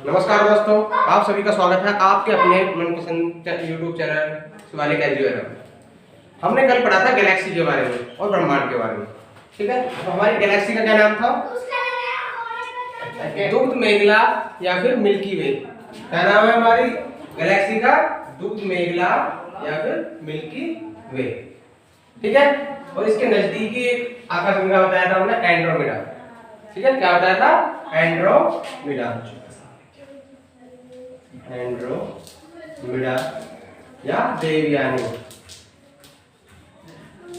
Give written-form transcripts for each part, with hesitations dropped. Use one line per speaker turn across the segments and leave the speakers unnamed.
नमस्कार दोस्तों, आप सभी का स्वागत है आपके अपने मनपसंद यूट्यूब चैनल शिवालिक एजुएयर। हमने कल पढ़ा था गैलेक्सी के बारे में और ब्रह्मांड के बारे में। ठीक है, तो हमारी गैलेक्सी का क्या नाम था? दुग्ध मेघला या फिर मिल्की वे। क्या नाम है हमारी गैलेक्सी का? दुग्ध मेघला या फिर मिल्की वे। ठीक है, और इसके नजदीकी एक आकाशगंगा बताया था हमने, एंड्रोमेडा। ठीक है, क्या बताया था? एंड्रोमेडा या देवयानी।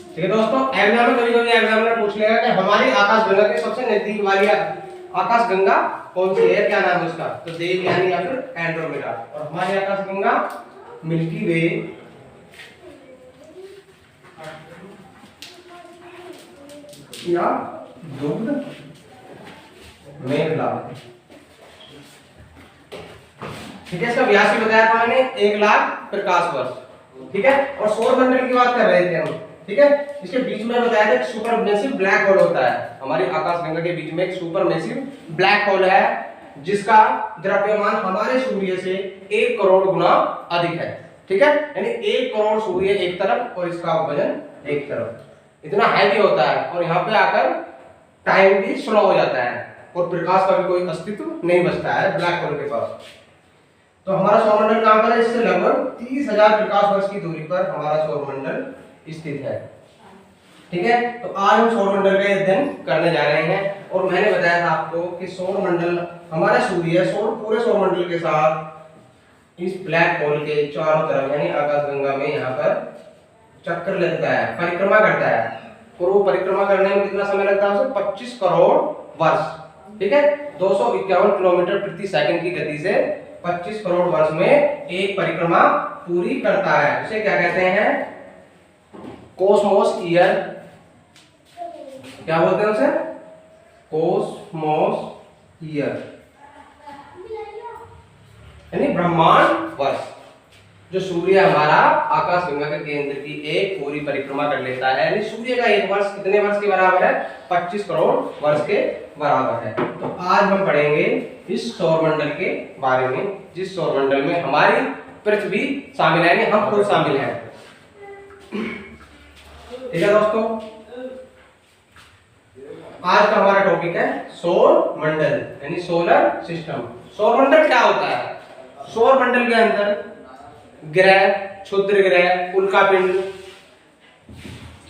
ठीक है दोस्तों, एग्जाम में कभी-कभी एग्जामिनर पूछ लेगा कि हमारी आकाशगंगा के सबसे नजदीक वाली आकाशगंगा कौन सी है, क्या नाम है उसका? तो देवयानी या फिर एंड्रोमेडा। और हमारी आकाशगंगा मिल्की वे या दुग्ध मेघला। ठीक है, इसका व्यास भी बताया था मैंने 1,00,000 प्रकाश वर्ष। ठीक है, और सौर मंडल की बात कर रहे थे हम। ठीक है, इसके बीच में बताया था कि सुपरमेसिव ब्लैक होल होता है। हमारी आकाशगंगा के बीच में एक सुपरमेसिव ब्लैक होल है जिसका द्रव्यमान हमारे सूर्य से 1 करोड़ गुना अधिक है। ठीक है, यानी 1 करोड़ सूर्य एक तरफ और इसका वजन एक तरफ। इतना हैवी होता है और यहाँ पे आकर टाइम भी स्लो हो जाता है और प्रकाश का भी कोई अस्तित्व नहीं बचता है ब्लैक होल के पास। तो हमारा सौरमंडल कहां पर है? इससे लगभग 30,000 प्रकाश वर्ष की दूरी पर हमारा सौरमंडल स्थित है। ठीक है, तो आज हम सौरमंडल का अध्ययन करने जा रहे हैं और मैंने बताया था आपको कि सौरमंडल हमारा सूर्य पूरे सौरमंडल के साथ इस ब्लैक होल के चारों तरफ यानी आकाशगंगा में यहाँ पर चक्कर लगता है, परिक्रमा करता है। और वो परिक्रमा करने में कितना समय लगता है? 25 करोड़ वर्ष। ठीक है, 251 किलोमीटर प्रति सेकंड की गति से 25 करोड़ वर्ष में एक परिक्रमा पूरी करता है। उसे क्या कहते हैं? Cosmos year. क्या बोलते हैं उसे? कॉस्मोस ईयर यानी ब्रह्मांड वर्ष। जो सूर्य हमारा आकाशगंगा के केंद्र की एक पूरी परिक्रमा कर लेता है, यानी सूर्य का एक वर्ष कितने वर्ष के बराबर है? 25 करोड़ वर्ष के बराबर है। तो आज हम पढ़ेंगे इस सौरमंडल के बारे में, जिस सौरमंडल में हमारी पृथ्वी शामिल है, यानी हम खुद शामिल हैं। ठीक है दोस्तों, आज का हमारा टॉपिक है सौरमंडल यानी सोलर सिस्टम। सौरमंडल क्या होता है? सौरमंडल के अंदर ग्रह, क्षुद्र ग्रह, उल्कापिंड,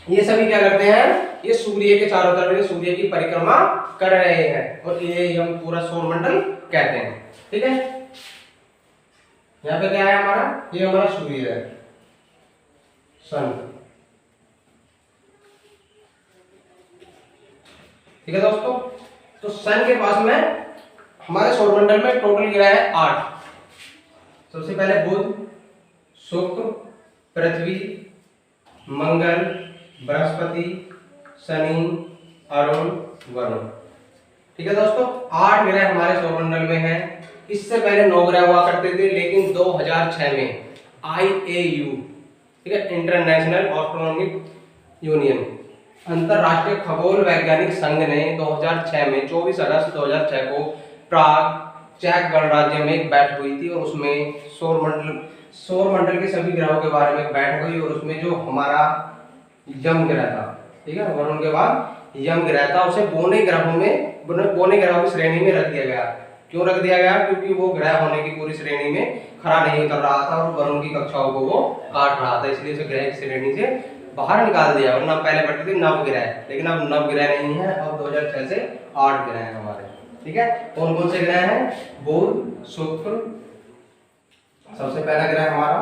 ये सभी क्या करते हैं? ये सूर्य के चारों तरफ सूर्य की परिक्रमा कर रहे हैं और ये हम पूरा सौरमंडल कहते हैं। ठीक है, यहाँ पे क्या है हमारा? ये हमारा सूर्य है, सन। ठीक है दोस्तों, तो सन के पास में हमारे सौरमंडल में टोटल ग्रह है 8। सबसे पहले बुध, शुक्र, पृथ्वी, मंगल, बृहस्पति, शनि, अरुण, वरुण। ठीक है दोस्तों, 8 ग्रह हमारे सौरमंडल में हैं। इससे पहले 9 ग्रह हुआ करते थे, लेकिन 2006 में IAU, ठीक है, इंटरनेशनल एस्ट्रोनॉमिक यूनियन, अंतरराष्ट्रीय खगोल वैज्ञानिक संघ ने 2006 में 24 अगस्त 2006 को प्राग चेक गणराज्य में एक बैठक हुई थी और उसमें सौरमंडल के सभी ग्रहों के बारे में बैठक हुई और उसमें जो हमारा यम ग्रह था, ठीक है, वरुण के बाद यम ग्रह था, उसे बोने ग्रहों की श्रेणी में रख दिया गया। क्यों रख दिया गया? क्योंकि वो ग्रह होने की पूरी श्रेणी में खरा नहीं उतर रहा था और वरुण की कक्षाओं को वो काट रहा था, इसलिए उसे ग्रह की श्रेणी से बाहर निकाल दिया। वरना पहले पढ़ते थे नवग्रह, लेकिन अब नवग्रह नहीं है, अब 2006 से 8 ग्रह हैं हमारे। ठीक है, कौन कौन से ग्रह हैं? बुध, शुक्र, सबसे पहला ग्रह हमारा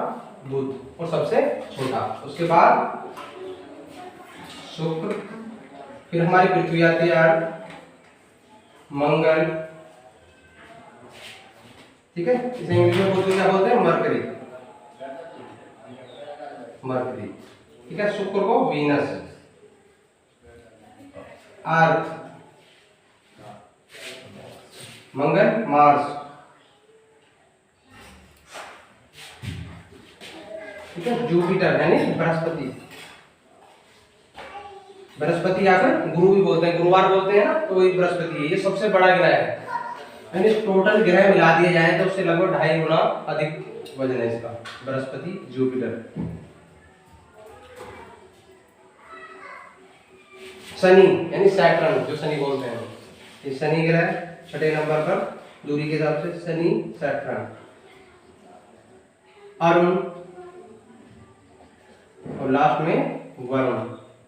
बुध और सबसे छोटा, उसके बाद शुक्र, फिर हमारी पृथ्वी आती है, मंगल, ठीक है, इसे इंग्लिश में बोलते क्या बोलते हैं? मरकरी। ठीक है, शुक्र को वीनस, अर्थ, मंगल मार्स, ठीक है, जुपिटर यानी बृहस्पति, बृहस्पति या फिर गुरु भी बोलते हैं, गुरुवार बोलते हैं ना, तो ये बृहस्पति है, ये सबसे बड़ा ग्रह है। यानी टोटल ग्रह मिला दिए जाए तो उससे लगभग 2.5 गुना अधिक वजन है इसका, बृहस्पति जुपिटर। शनि यानी सैटर्न, जो शनि बोलते हैं, ये शनि ग्रह 6 नंबर पर दूरी के हिसाब से, शनि सैटर्न। अरुण और लास्ट में वरुण।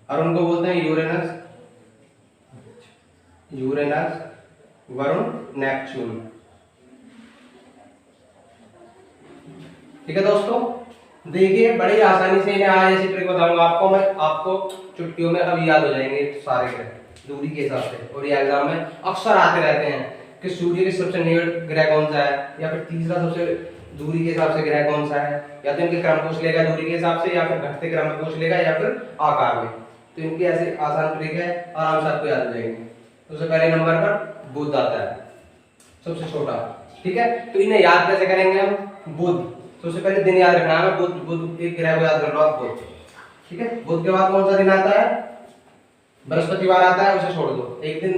अरुण को बोलते हैं यूरेनस, यूरेनस, वरुण नेपच्यून। ठीक है दोस्तों, देखिए बड़ी आसानी से आज ऐसी ट्रिक बताऊंगा आपको मैं, आपको छुट्टियों में अब याद हो जाएंगे सारे ग्रह दूरी के हिसाब से। और ये एग्जाम में अक्सर आते रहते हैं कि सूर्य के सबसे निकट ग्रह कौन सा है, या फिर तीसरा सबसे दूरी के हिसाब से ग्रह कौन सा है, या तो इनके क्रम पूछ लेगा दूरी के हिसाब से, या फिर घटते क्रम में पूछ लेगा, या फिर आकार में। तो इनकी ऐसे आसान ट्रिक है, आराम से आपको याद हो जाएंगे। सबसे पहले नंबर पर बुध आता है, सबसे छोटा। ठीक है, तो इन्हें याद कैसे करेंगे हम? बुध, सबसे पहले दिन याद रखना है, बुध, बुध एक ग्रह को याद कर लो आप, बुध। ठीक है, बुध के बाद कौन सा दिन आता है? बृहस्पतिवार आता है, उसे छोड़ दो, एक दिन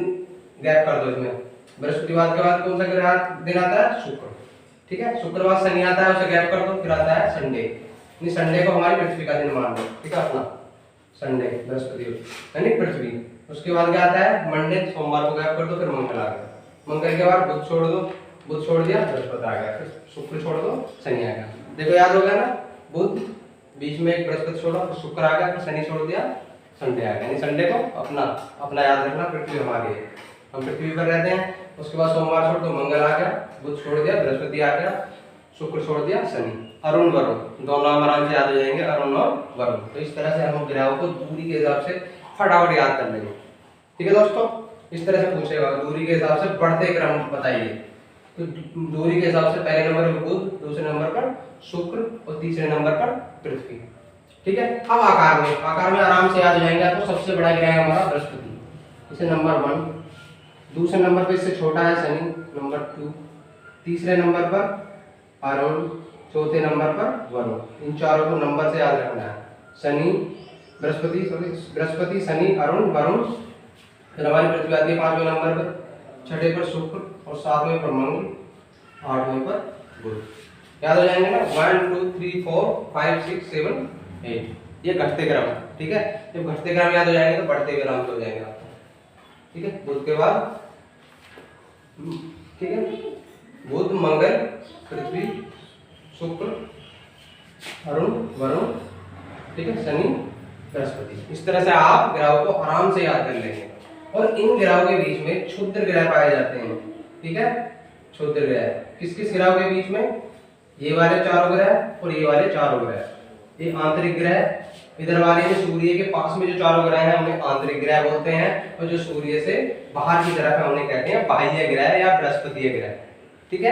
गैप कर दो इसमें। बृहस्पतिवार के बाद कौन सा ग्रह दिन आता है? शुक्र। ठीक है, शुक्रवार शनि आता है, उसे गैप कर दो, फिर आता है संडे। नहीं, संडे को हमारी पृथ्वी का दिन मान लो। ठीक है, अपना संडे, बृहस्पति यानी पृथ्वी। उसके बाद क्या आता है? मंडे, सोमवार को गैप कर दो, फिर मंगल आ गया। मंगल के बाद बुध छोड़ दो, बुध छोड़ दिया, बृहस्पति आ गया, फिर शुक्र छोड़ दो, शनि आ गया। देखो याद हो गया ना? बुध, बीच में एक बृहस्पति छोड़ा, फिर शुक्र आ गया, फिर शनि छोड़ दिया, संडे आ गया। यानी संडे को अपना अपना याद रखना, पृथ्वी हमारी है, हम पृथ्वी पर रहते हैं। उसके बाद सोमवार छोड़ दो, मंगल आ गया, बुध छोड़ दिया, बृहस्पति आ गया, शुक्र छोड़ दिया, शनि। अरुण वरुण दोनों नाम आराम से याद हो जाएंगे, अरुण और वरुण। तो इस तरह से हम ग्रहों को दूरी के हिसाब से फटाफट याद कर लेंगे। ठीक है दोस्तों, इस तरह से पूछेगा दूरी के हिसाब से बढ़ते क्रम बताइए। तो दूरी के हिसाब से पहले नंबर पर बुध, दूसरे नंबर पर शुक्र और तीसरे नंबर पर पृथ्वी। ठीक है, अब आकार में, आकार में आराम से याद हो जाएंगे आपको। सबसे बड़ा ग्रह है हमारा बृहस्पति, इसे नंबर 1। दूसरे नंबर पर इससे छोटा है शनि, नंबर 2। तीसरे नंबर पर अरुण, चौथे नंबर पर वरुण। इन चारों को नंबर से याद रखना है, शनि, बृहस्पति, शनि, अरुण, वरुण। फिर हमारी पृथ्वी आती है 5वें नंबर पर, 6ठे पर शुक्र और 7वें पर मंगल, 8वें पर बुध। याद हो जाएंगे ना? 1 2 3 4 5 6 7 8, ये घटते क्रम है। ठीक है, जब घटते क्रम याद हो जाएंगे तो बढ़ते क्रम हो जाएंगे आपको। ठीक है, बुध के बाद, ठीक है, बुध, मंगल, पृथ्वी, शुक्र, अरुण, वरुण, ठीक है, शनि, बृहस्पति। इस तरह से आप ग्रहों को आराम से याद कर लेंगे। और इन ग्रहों के बीच में क्षुद्र ग्रह पाए जाते हैं। ठीक है, क्षुद्र ग्रह किस किस ग्रहों के बीच में? ये वाले चारों ग्रह और ये वाले चारों ग्रह, ये आंतरिक ग्रह। इधर वाले सूर्य के पास में जो चारों ग्रह हैं उन्हें आंतरिक ग्रह बोलते हैं, और जो सूर्य से बाहर की तरफ है उन्हें कहते हैं बाह्य ग्रह या बृहस्पतिय ग्रह। ठीक है,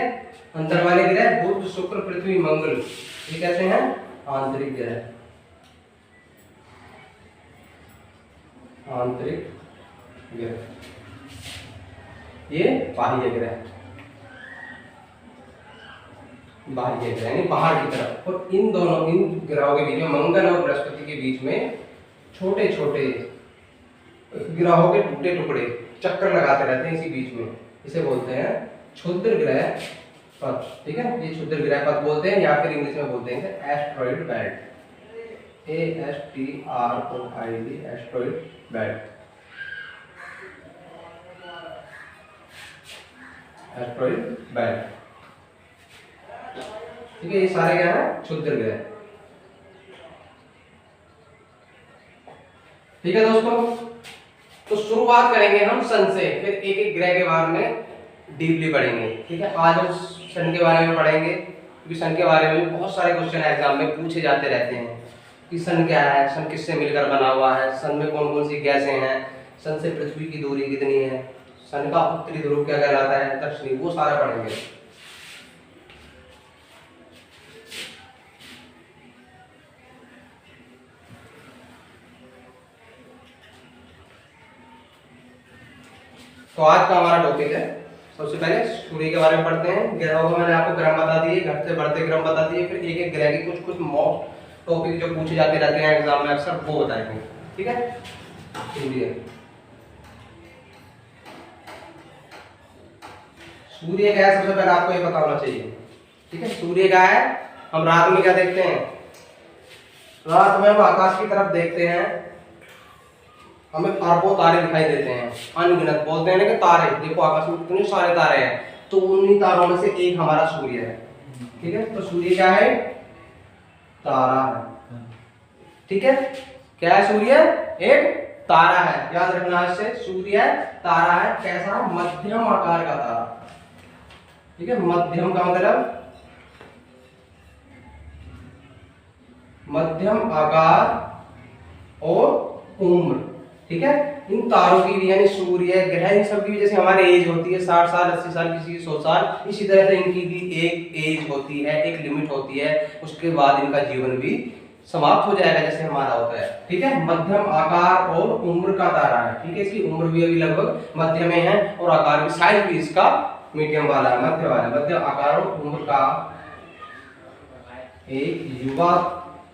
अंदर वाले ग्रह बुध, शुक्र, पृथ्वी, मंगल, ये कैसे हैं? आंतरिक ग्रह, आंतरिक ग्रह। ये बाह्य ग्रह, बाह्य ग्रह यानी बाहर की तरफ। और इन दोनों, इन ग्रहों के बीच में, मंगल और बृहस्पति के बीच में छोटे छोटे ग्रहों के टुकड़े टुकड़े चक्कर लगाते रहते हैं इसी बीच में, इसे बोलते हैं क्षुद्र ग्रह पथ। ठीक है, ये क्षुद्र ग्रह पथ बोलते हैं, या फिर इंग्लिश में बोलते हैं asteroid belt, ASTROID, asteroid belt, asteroid belt. ठीक है, ये सारे क्या है? क्षुद्र ग्रह। ठीक है दोस्तों, तो शुरुआत करेंगे हम सन से, फिर एक एक ग्रह के बारे में डीपली पढ़ेंगे। ठीक है, आज हम सन के बारे में पढ़ेंगे, क्योंकि सन के बारे में बहुत सारे क्वेश्चन एग्जाम में पूछे जाते रहते हैं कि सन क्या है, सन किससे मिलकर बना हुआ है, सन में कौन कौन सी गैसें हैं, सन से पृथ्वी की दूरी कितनी है, सन का उत्तरी ध्रुव क्या कहलाता है, दक्षिणी, वो सारा पढ़ेंगे। तो आज का हमारा टॉपिक है, सबसे पहले सूर्य के बारे में पढ़ते हैं। ग्रहों को मैंने आपको क्रम बता दिए, घटते बढ़ते क्रम बता दिए, फिर एक एक ग्रह के कुछ कुछ मॉक टॉपिक जो पूछे जाते रहते हैं एग्जाम में अक्सर, वो बताएंगे। ठीक है, सूर्य क्या है सबसे पहले आपको ये पता होना चाहिए, ठीक है। सूर्य क्या है, हम रात में क्या देखते हैं, रात में हम आकाश की तरफ देखते हैं, हमें अरबों तारे दिखाई देते हैं, अनगिनत बोलते हैं ना कि तारे, देखो आकाश में कितने सारे तारे हैं, तो उन्हीं तारों में से एक हमारा सूर्य है, ठीक है। तो सूर्य क्या है, तारा है, ठीक है। क्या है सूर्य, एक तारा है, याद रखना इससे, सूर्य तारा है, कैसा, मध्यम आकार का तारा, ठीक है। मध्यम का मतलब मध्यम आकार और उम्र, ठीक है। इन तारों की भी यानी सूर्य ग्रह इन सब की भी जैसे हमारे एज होती है 60 साल 80 साल, किसी की 100 साल, इसी तरह से इनकी भी एक एज होती है, एक लिमिट होती है, उसके बाद इनका जीवन भी समाप्त हो जाएगा जैसे हमारा होता है, ठीक है। मध्यम आकार और उम्र का तारा है, ठीक है। इसकी उम्र भी अभी लगभग मध्य में है और आकार भी, साइज भी इसका मीडियम वाला है, मध्य वाला, मध्य आकार और उम्र का एक युवा,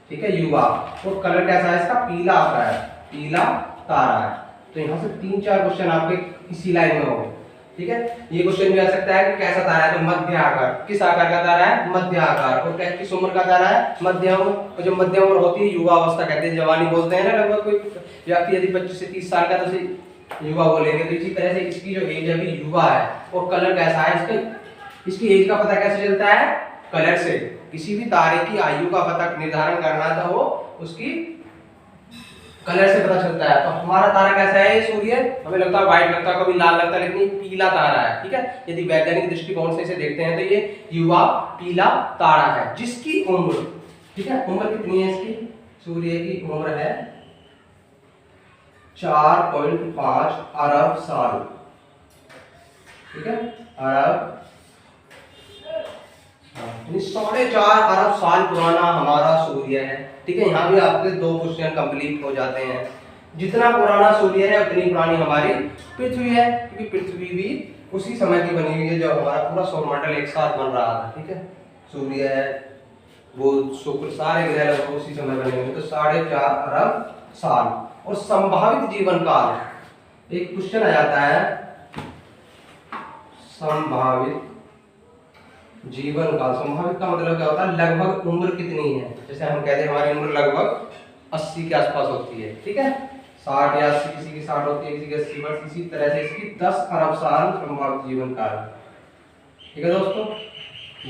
ठीक है, युवा। और कलर कैसा है इसका, पीला आता है, पीला तारा है। तो यहाँ से 3-4 क्वेश्चन आपके इसी लाइन में होंगे, ठीक है। ये क्वेश्चन भी आ सकता है कि कैसा तारा है, तो मध्य आकार, किस आकार का तारा है, मध्य आकार, और क्या किस उम्र का तारा है, मध्यम। और जो मध्यम उम्र होती है युवा अवस्था कहते हैं, जवानी बोलते हैं ना, लगभग कोई व्यक्ति यदि 25 से 30 साल का तो उसे युवा बोलेंगे। तो इसी तरह से इसकी जो एज अभी युवा है, और कलर कैसा है इसका, इसकी एज का पता कैसे चलता है, कलर से। किसी भी तारे की आयु का पता निर्धारण करना था वो उसकी कलर से पता चलता है। तो हमारा तारा कैसा है, सूर्य, हमें लगता है व्हाइट लगता है, कभी लाल लगता है, लेकिन ये पीला तारा है, ठीक है। यदि वैज्ञानिक दृष्टिकोण से इसे देखते हैं तो ये युवा पीला तारा है, जिसकी उम्र, ठीक है, उम्र कितनी है इसकी, सूर्य की उम्र है 4.5 अरब साल, ठीक है, अरब 4.5 अरब साल पुराना हमारा सूर्य है, ठीक है। यहाँ भी आपके 2 क्वेश्चन कंप्लीट हो जाते हैं। जितना पुराना सूर्य है उतनी पुरानी हमारी पृथ्वी है, क्योंकि पृथ्वी भी उसी समय की बनी हुई है जब हमारा पूरा सौरमंडल एक साथ बन रहा था, ठीक है। सूर्य है, बुध, शुक्र, सारे ग्रह लगभग उसी समय बने हुए, तो 4.5 अरब साल। और संभावित जीवन काल, एक क्वेश्चन आ जाता है, संभावित जीवन काल, संभावित का मतलब क्या होता है, लगभग उम्र कितनी है। जैसे हम कहते हैं हमारी उम्र लगभग 80 के आसपास होती है, ठीक है, 60 या 80, किसी की 60 होती है, किसी की 80 वर्ष, इसी तरह से इसकी 10 अरब साल संभावित जीवन काल, ठीक है दोस्तों,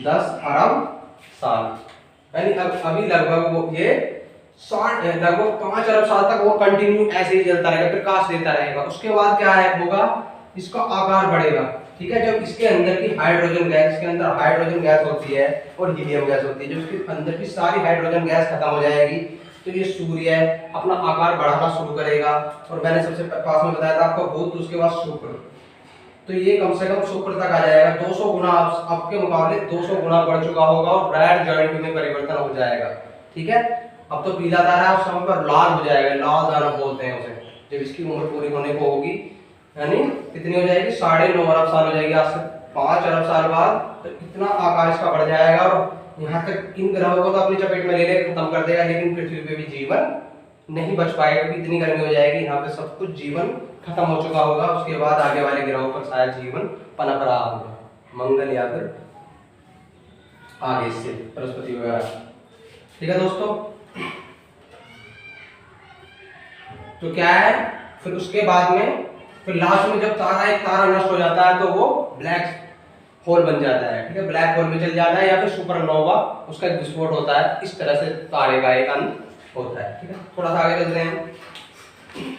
10 अरब साल। यानी अभी लगभग वो ये 60 लगभग 5 अरब साल तक वो कंटिन्यू ऐसे ही चलता रहेगा, प्रकाश देता रहेगा। उसके बाद क्या है होगा, इसका आकार बढ़ेगा, ठीक है। जब इसके अंदर की हाइड्रोजन गैस, इसके अंदर हाइड्रोजन गैस होती है और हीलियम गैस होती है, जब इसके अंदर की सारी हाइड्रोजन गैस खत्म हो जाएगी तो ये सूर्य अपना आकार बढ़ाना शुरू करेगा। और मैंने सबसे पास में बताया था आपको बुध, उसके बाद शुक्र, तो ये कम से कम शुक्र तक आ जाएगा, 200 गुना अब के मुकाबले 200 गुना बढ़ चुका होगा और रेड जॉइंट में परिवर्तन हो जाएगा, ठीक है। अब तो पीला तारा उस समय पर लाल हो जाएगा, लाल दानव बोलते हैं उसे, जब इसकी उम्र पूरी होने को होगी, यानी कितनी हो जाएगी, 9.5 अरब साल हो जाएगी, आज से 5 अरब साल बाद, तो इतना आकार इसका बढ़ जाएगा और यहाँ तक इन ग्रहों को तो अपनी चपेट में ले ले खत्म कर देगा, लेकिन पृथ्वी पे भी जीवन नहीं बच पाएगा, क्योंकि इतनी गर्मी हो जाएगी, यहाँ पे सब कुछ जीवन खत्म हो चुका होगा। उसके बाद आगे वाले ग्रहों पर शायद जीवन पनप रहा होगा, मंगल या फिर आगे से बृहस्पति वगैरह, ठीक है दोस्तों। तो क्या है, फिर उसके बाद में फिर लास्ट में जब तारा एक तारा नष्ट हो जाता है तो वो ब्लैक होल बन जाता है, ठीक है, ब्लैक होल में चल जाता है, या फिर सुपरनोवा, उसका एक विस्फोट होता है। इस तरह से तारे का एक अंत होता है, ठीक है। थोड़ा सा आगे चलते हैं,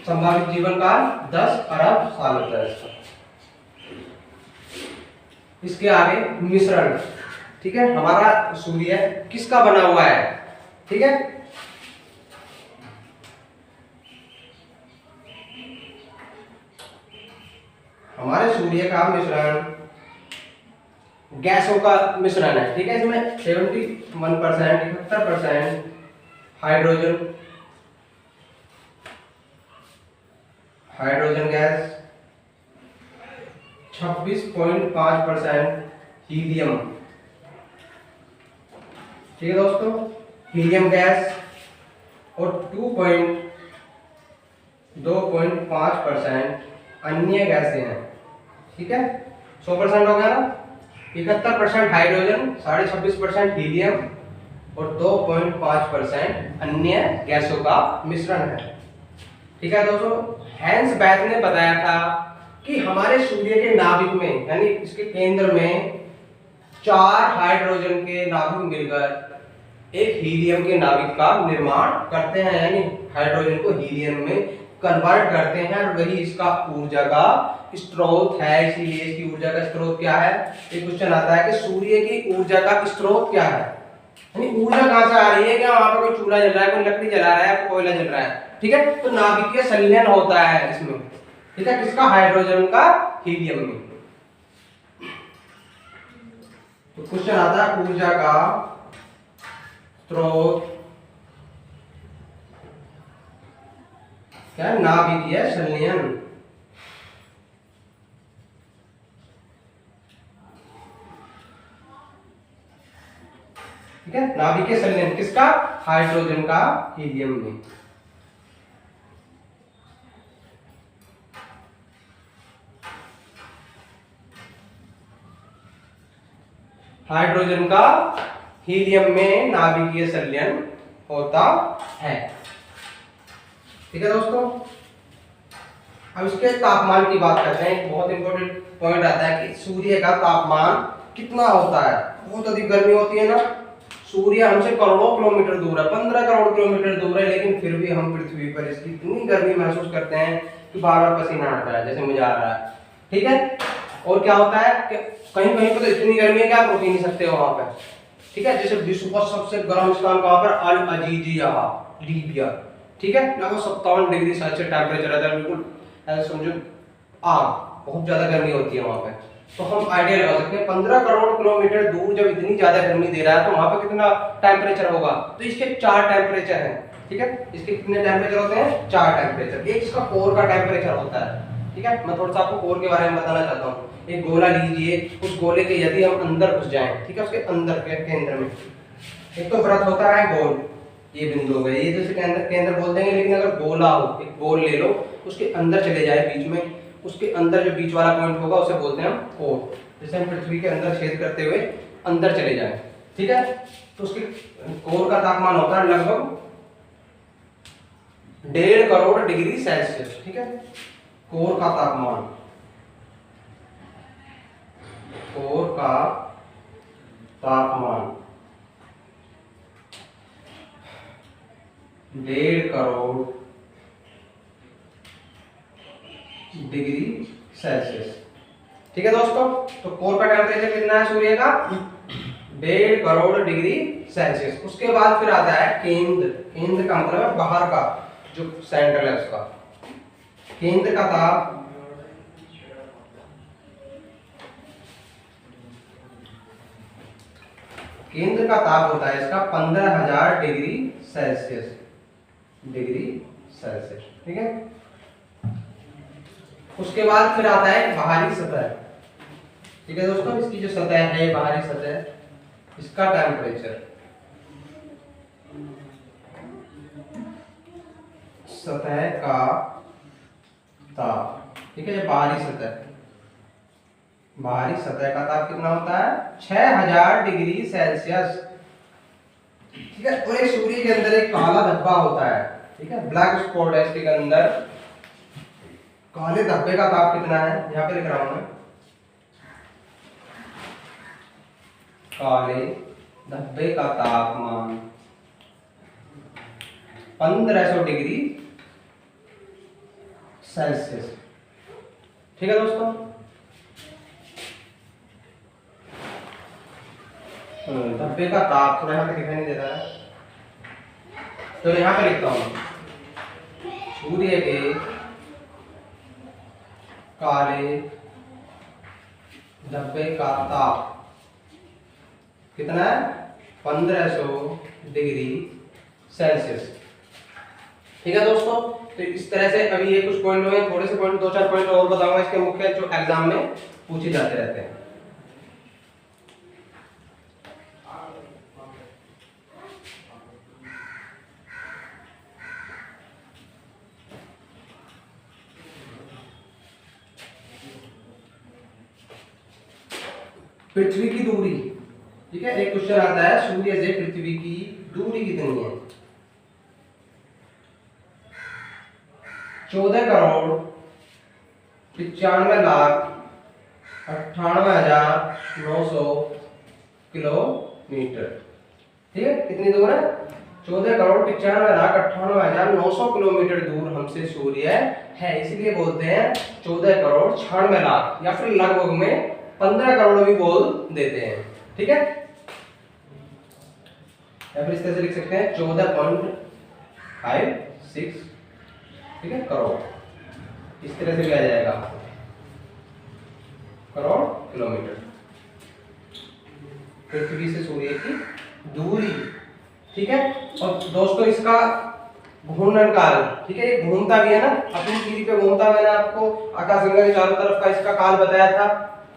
संभावित जीवन काल 10 अरब साल होता है इसका। इसके आगे मिश्रण, ठीक है, हमारा सूर्य किसका बना हुआ है, ठीक है, हमारे सूर्य का मिश्रण गैसों का मिश्रण है, ठीक है। इसमें 71%, 71% हाइड्रोजन गैस, 26.5% हीलियम, ठीक है दोस्तों, हीलियम गैस, और 2.5% अन्य गैसें हैं, ठीक है। 100% हो गया ना, 71% हाइड्रोजन, 26.5% हीलियम और 2.5% अन्य गैसों का मिश्रण है। ठीक है दोस्तों, हैंस बैथ ने बताया था कि हमारे सूर्य के नाभिक में यानी इसके केंद्र में 4 हाइड्रोजन के नाभिक मिलकर एक हीलियम के नाभिक का निर्माण करते हैं, यानी हाइड्रोजन को हीलियम में कन्वर्ट करते हैं और वही इसका ऊर्जा का स्रोत है। इसीलिए इसकी ऊर्जा का स्रोत क्या है, ये क्वेश्चन आता है कि सूर्य की ऊर्जा का स्रोत क्या है, यानी ऊर्जा कहां से आ रही है, क्या वहां पर कोई चूल्हा जल रहा है, कोई लकड़ी जला रहा है, कोयला जल रहा है। ठीक है, तो नाभिकीय संलयन होता है इसमें। ठीक है, किसका, हाइड्रोजन का हीलियम में। तो क्वेश्चन आता है ऊर्जा का स्रोत क्या, नाभिकीय संलयन। ठीक है, नाभिकीय संलयन किसका, हाइड्रोजन का हीलियम में। हाइड्रोजन का हीलियम में नाभिकीय संलयन होता है। ठीक है दोस्तों, अब इसके तापमान की बात करते हैं। एक बहुत इंपॉर्टेंट पॉइंट आता है कि सूर्य का तापमान कितना होता है। बहुत अधिक गर्मी होती है ना, सूर्य हमसे करोड़ों किलोमीटर दूर है, 15 करोड़ किलोमीटर दूर है, लेकिन फिर भी हम पृथ्वी पर इसकी इतनी गर्मी महसूस करते हैं कि बार बार पसीना आता है, जैसे मुझे आ रहा है। ठीक है, और क्या होता है कि कहीं कहीं पर तो इतनी गर्मी है कि आप रुक ही नहीं सकते हो वहां पर। ठीक है, जैसे विश्व का सबसे गर्म स्थान कहां पर, अल अजीजिया, लीबिया। ठीक है, लगभग 57 डिग्री सेल्सियस टेम्परेचर रहता है, बिल्कुल ऐसा समझो आग, बहुत ज्यादा गर्मी होती है वहां पे। तो हम आइडिया लगा सकते हैं 15 करोड़ किलोमीटर दूर जब इतनी ज्यादा गर्मी दे रहा है तो वहां पे कितना टेम्परेचर होगा। तो इसके 4 टेम्परेचर हैं। ठीक है, इसके कितने टेम्परेचर होते हैं, 4 टेम्परेचर। एक इसका कोर का टेम्परेचर होता है। ठीक है, मैं थोड़ा सा आपको कोर के बारे में बताना चाहता हूँ। एक गोला लीजिए, उस गोले के यदि हम अंदर घुस जाएं, ठीक है, उसके अंदर के केंद्र में एक तो व्रत होता है गोल, ये बिंदु हो गए, ये तो इसे केंद्र केंद्र बोल देंगे। लेकिन अगर गोला हो, एक गोल ले लो, उसके अंदर चले जाए बीच में, उसके अंदर जो बीच वाला पॉइंट होगा उसे बोलते हैं हम कोर। जैसे हम पृथ्वी के अंदर छेद करते हुए अंदर चले जाएं, ठीक है, तो उसके कोर का तापमान होता है लगभग 1.5 करोड़ डिग्री सेल्सियस। ठीक है, कोर का तापमान, कोर का तापमान 1.5 करोड़ डिग्री सेल्सियस। ठीक है दोस्तों, तो कोर का टेम्परेचर कितना है सूर्य का, 1.5 करोड़ डिग्री सेल्सियस। उसके बाद फिर आता है केंद्र। केंद्र का मतलब है बाहर का, जो सेंट्रल है उसका। केंद्र का ताप केंद्र का ताप होता है इसका 15,000 डिग्री सेल्सियस। ठीक है, उसके बाद फिर आता है बाहरी सतह। ठीक है दोस्तों, इसकी जो सतह है, बाहरी सतह, इसका टेम्परेचर, सतह का ताप। ठीक है, ये बाहरी सतह, बाहरी सतह का ताप कितना होता है, 6000 डिग्री सेल्सियस। ठीक है, और एक सूर्य के अंदर एक काला धब्बा होता है। ठीक है, ब्लैक स्पॉट है इसके अंदर। काले धब्बे का ताप कितना है, यहां पे लिख रहा हूं मैं, काले धब्बे का तापमान 1500 डिग्री सेल्सियस। ठीक है दोस्तों, धब्बे का ताप थोड़ा यहाँ पे दिखाई नहीं दे रहा है, तो यहाँ पे लिखता हूँ, सूर्य के काले धब्बे का ताप कितना है, 1500 डिग्री सेल्सियस। ठीक है दोस्तों, तो इस तरह से अभी ये कुछ पॉइंट हुए, थोड़े से पॉइंट, 2-4 पॉइंट और बताऊंगा इसके मुख्य जो एग्जाम में पूछे जाते रहते हैं। पृथ्वी की दूरी, ठीक है, एक क्वेश्चन आता है सूर्य से पृथ्वी की दूरी कितनी है? 14,95,98,900 किलोमीटर। ठीक है, कितनी दूर है? 14,95,98,900 किलोमीटर दूर हमसे सूर्य है, इसलिए बोलते हैं 14,96,00,000 या फिर लगभग में 15 करोड़ भी बोल देते हैं। ठीक है, या फिर इस तरह से लिख सकते हैं 14.56, ठीक है, करोड़। इस तरह से भी आ जाएगा करोड़ किलोमीटर पृथ्वी से सूर्य की दूरी। ठीक है, और दोस्तों इसका घूर्णन काल, ठीक है, ये घूमता भी है ना, अपनी तीरी पे घूमता। मैंने आपको आकाशगंगा के चारों तरफ का इसका काल बताया था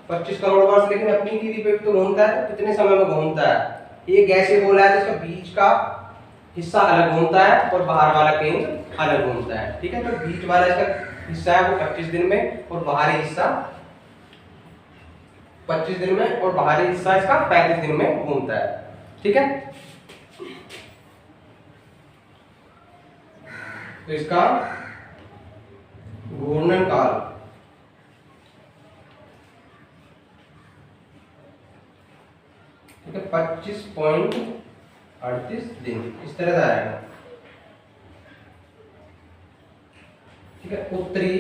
25 करोड़ वर्ष, लेकिन अपनी तीरी पे भी तो घूमता है, तो कितने समय में घूमता है? ये गैसीय गोला है, जिसका बीच का हिस्सा अलग घूमता है और बाहर वाला केंद्र अलग घूमता है। ठीक है, तो बीच वाला इसका हिस्सा है वो 25 दिन में और बाहरी हिस्सा 25 दिन में और बाहरी हिस्सा इसका 35 दिन में घूमता है। ठीक है, तो इसका घूर्णन काल ठीक है 25.38 दिन, इस तरह से आएगा। ठीक है, उत्तरी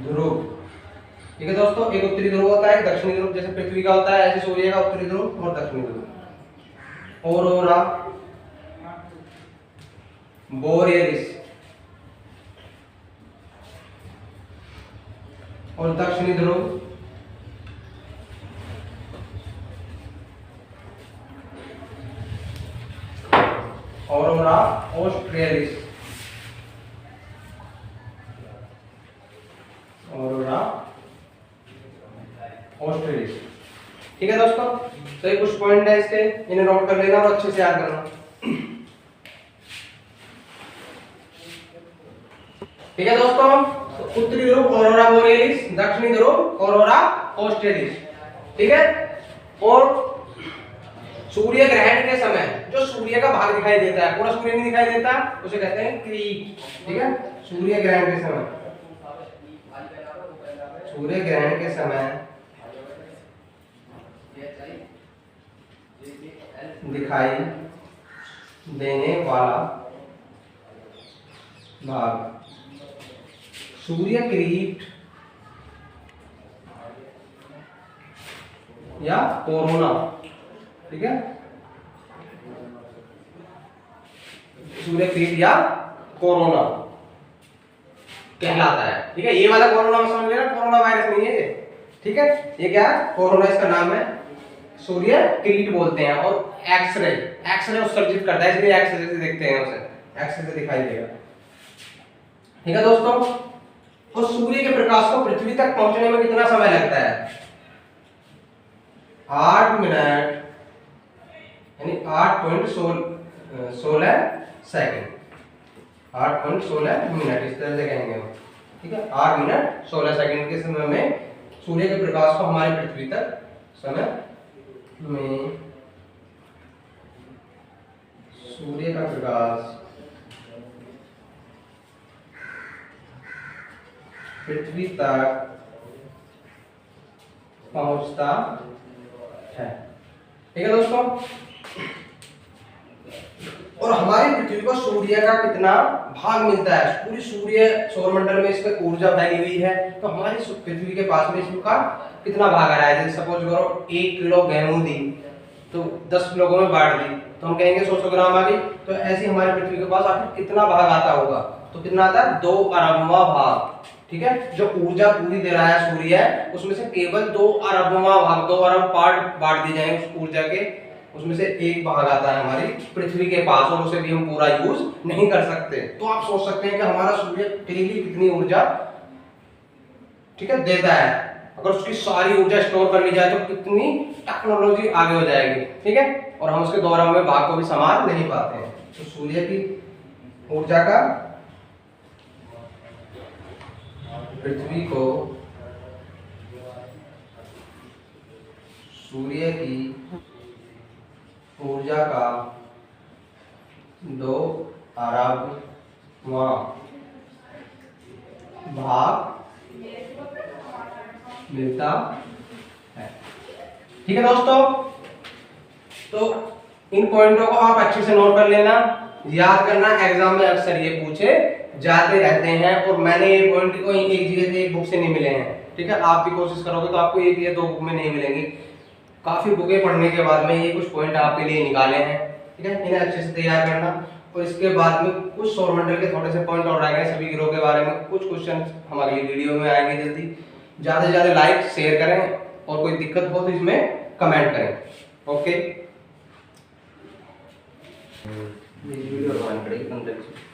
ध्रुव। ठीक है दोस्तों, एक उत्तरी ध्रुव होता है, एक दक्षिणी ध्रुव, जैसे पृथ्वी का होता है ऐसे सूर्य का उत्तरी ध्रुव और दक्षिणी ध्रुव। ऑरोरा बोरियलिस और दक्षिणी ध्रुव ऑरोरा ऑस्ट्रेलिस। Aurora australis. ठीक है दोस्तों, तो ये कुछ पॉइंट है इसके, इन्हें नोट कर लेना और अच्छे से याद करना। ठीक है दोस्तों, तो उत्तरी ध्रुव ऑरोरा बोरियलिस, दक्षिणी ध्रुव ऑरोरा ऑस्ट्रेलिस। ठीक है, और सूर्य ग्रहण के समय जो सूर्य का भाग दिखाई देता है, पूरा सूर्य नहीं दिखाई देता, उसे कहते हैं क्रीप। ठीक है, सूर्य ग्रहण के समय, सूर्य ग्रहण के समय दिखाई देने वाला भाग सूर्य क्रीट या कोरोना। ठीक है, सूर्य क्रीट या कोरोना कहलाता है। ठीक है, ये वाला कोरोना में समझ लेना, कोरोना वायरस नहीं है ये। ठीक है, ये क्या है? कोरोना इसका नाम है, सूर्य क्रीट बोलते हैं। और एक्सरे, एक्सरे उत्सर्जित करता है, इसलिए एक्सरे से देखते हैं उसे, एक्सरे से दिखाई देगा। ठीक है दोस्तों, तो सूर्य के प्रकाश को पृथ्वी तक पहुंचने में कितना समय लगता है? 8 मिनट यानी 8.16 सेकंड, 8.16 मिनट, इस तरह से कहेंगे हम। ठीक है, 8 मिनट 16 सेकंड के समय में सूर्य के प्रकाश को हमारी पृथ्वी तक समय में सूर्य का प्रकाश पृथ्वी तक पहुंचता है। ठीक है दोस्तों, और हमारी पृथ्वी को सूर्य का कितना भाग मिलता है? पूरी सूर्य सौरमंडल में इसकी ऊर्जा फैली हुई है, तो हमारी पृथ्वी के पास में इसका कितना भाग आ रहा है? जैसे सपोज करो 1 किलो गेहूं दी तो 10 लोगों में बांट दी, तो हम कहेंगे 100 ग्राम आ गई। तो ऐसे हमारी पृथ्वी के पास आखिर कितना भाग आता होगा? तो कितना आता है? 2 अरबवां भाग। ठीक है, जो ऊर्जा पूरी दे रहा है सूर्य, उसमें से केवल 2 अरबवां भाग, 2 अरब पार्ट बांट दी जाए उस ऊर्जा के, उसमें से 1 भाग आता है हमारी पृथ्वी के पास, और उसे भी हम पूरा यूज नहीं कर सकते। तो आप सोच सकते हैं कि हमारा सूर्य डेली कितनी ऊर्जा, ठीक है, देता है। अगर उसकी सारी ऊर्जा स्टोर कर ली जाए तो कितनी टेक्नोलॉजी आगे हो जाएगी। ठीक है, और हम उसके द्वारा में भाग को भी संभाल नहीं पाते हैं। तो सूर्य की ऊर्जा का पृथ्वी को सूर्य की ऊर्जा का 2 अरबवां भाग मिलता है। ठीक है दोस्तों, तो इन पॉइंटों को आप अच्छे से नोट कर लेना, याद करना, एग्जाम में अक्सर ये पूछे जाते रहते हैं और मैंने ये पॉइंट को एक जगह से एक बुक से नहीं मिले हैं। ठीक है, आप भी कोशिश करोगे तो आपको एक या 2 बुक में नहीं मिलेंगी, काफी बुकें पढ़ने के बाद में ये कुछ पॉइंट आपके लिए निकाले हैं। ठीक है, इन्हें अच्छे से तैयार करना और इसके बाद में कुछ सौरमंडल के थोड़े से पॉइंट और रह गए सभी ग्रहों के बारे में, कुछ क्वेश्चन हमारे लिए वीडियो में आएंगे जल्दी। ज्यादा से ज्यादा लाइक शेयर करें और कोई दिक्कत हो तो इसमें कमेंट करें। ओके, ये वीडियो बनानी पड़ेगी 15 से।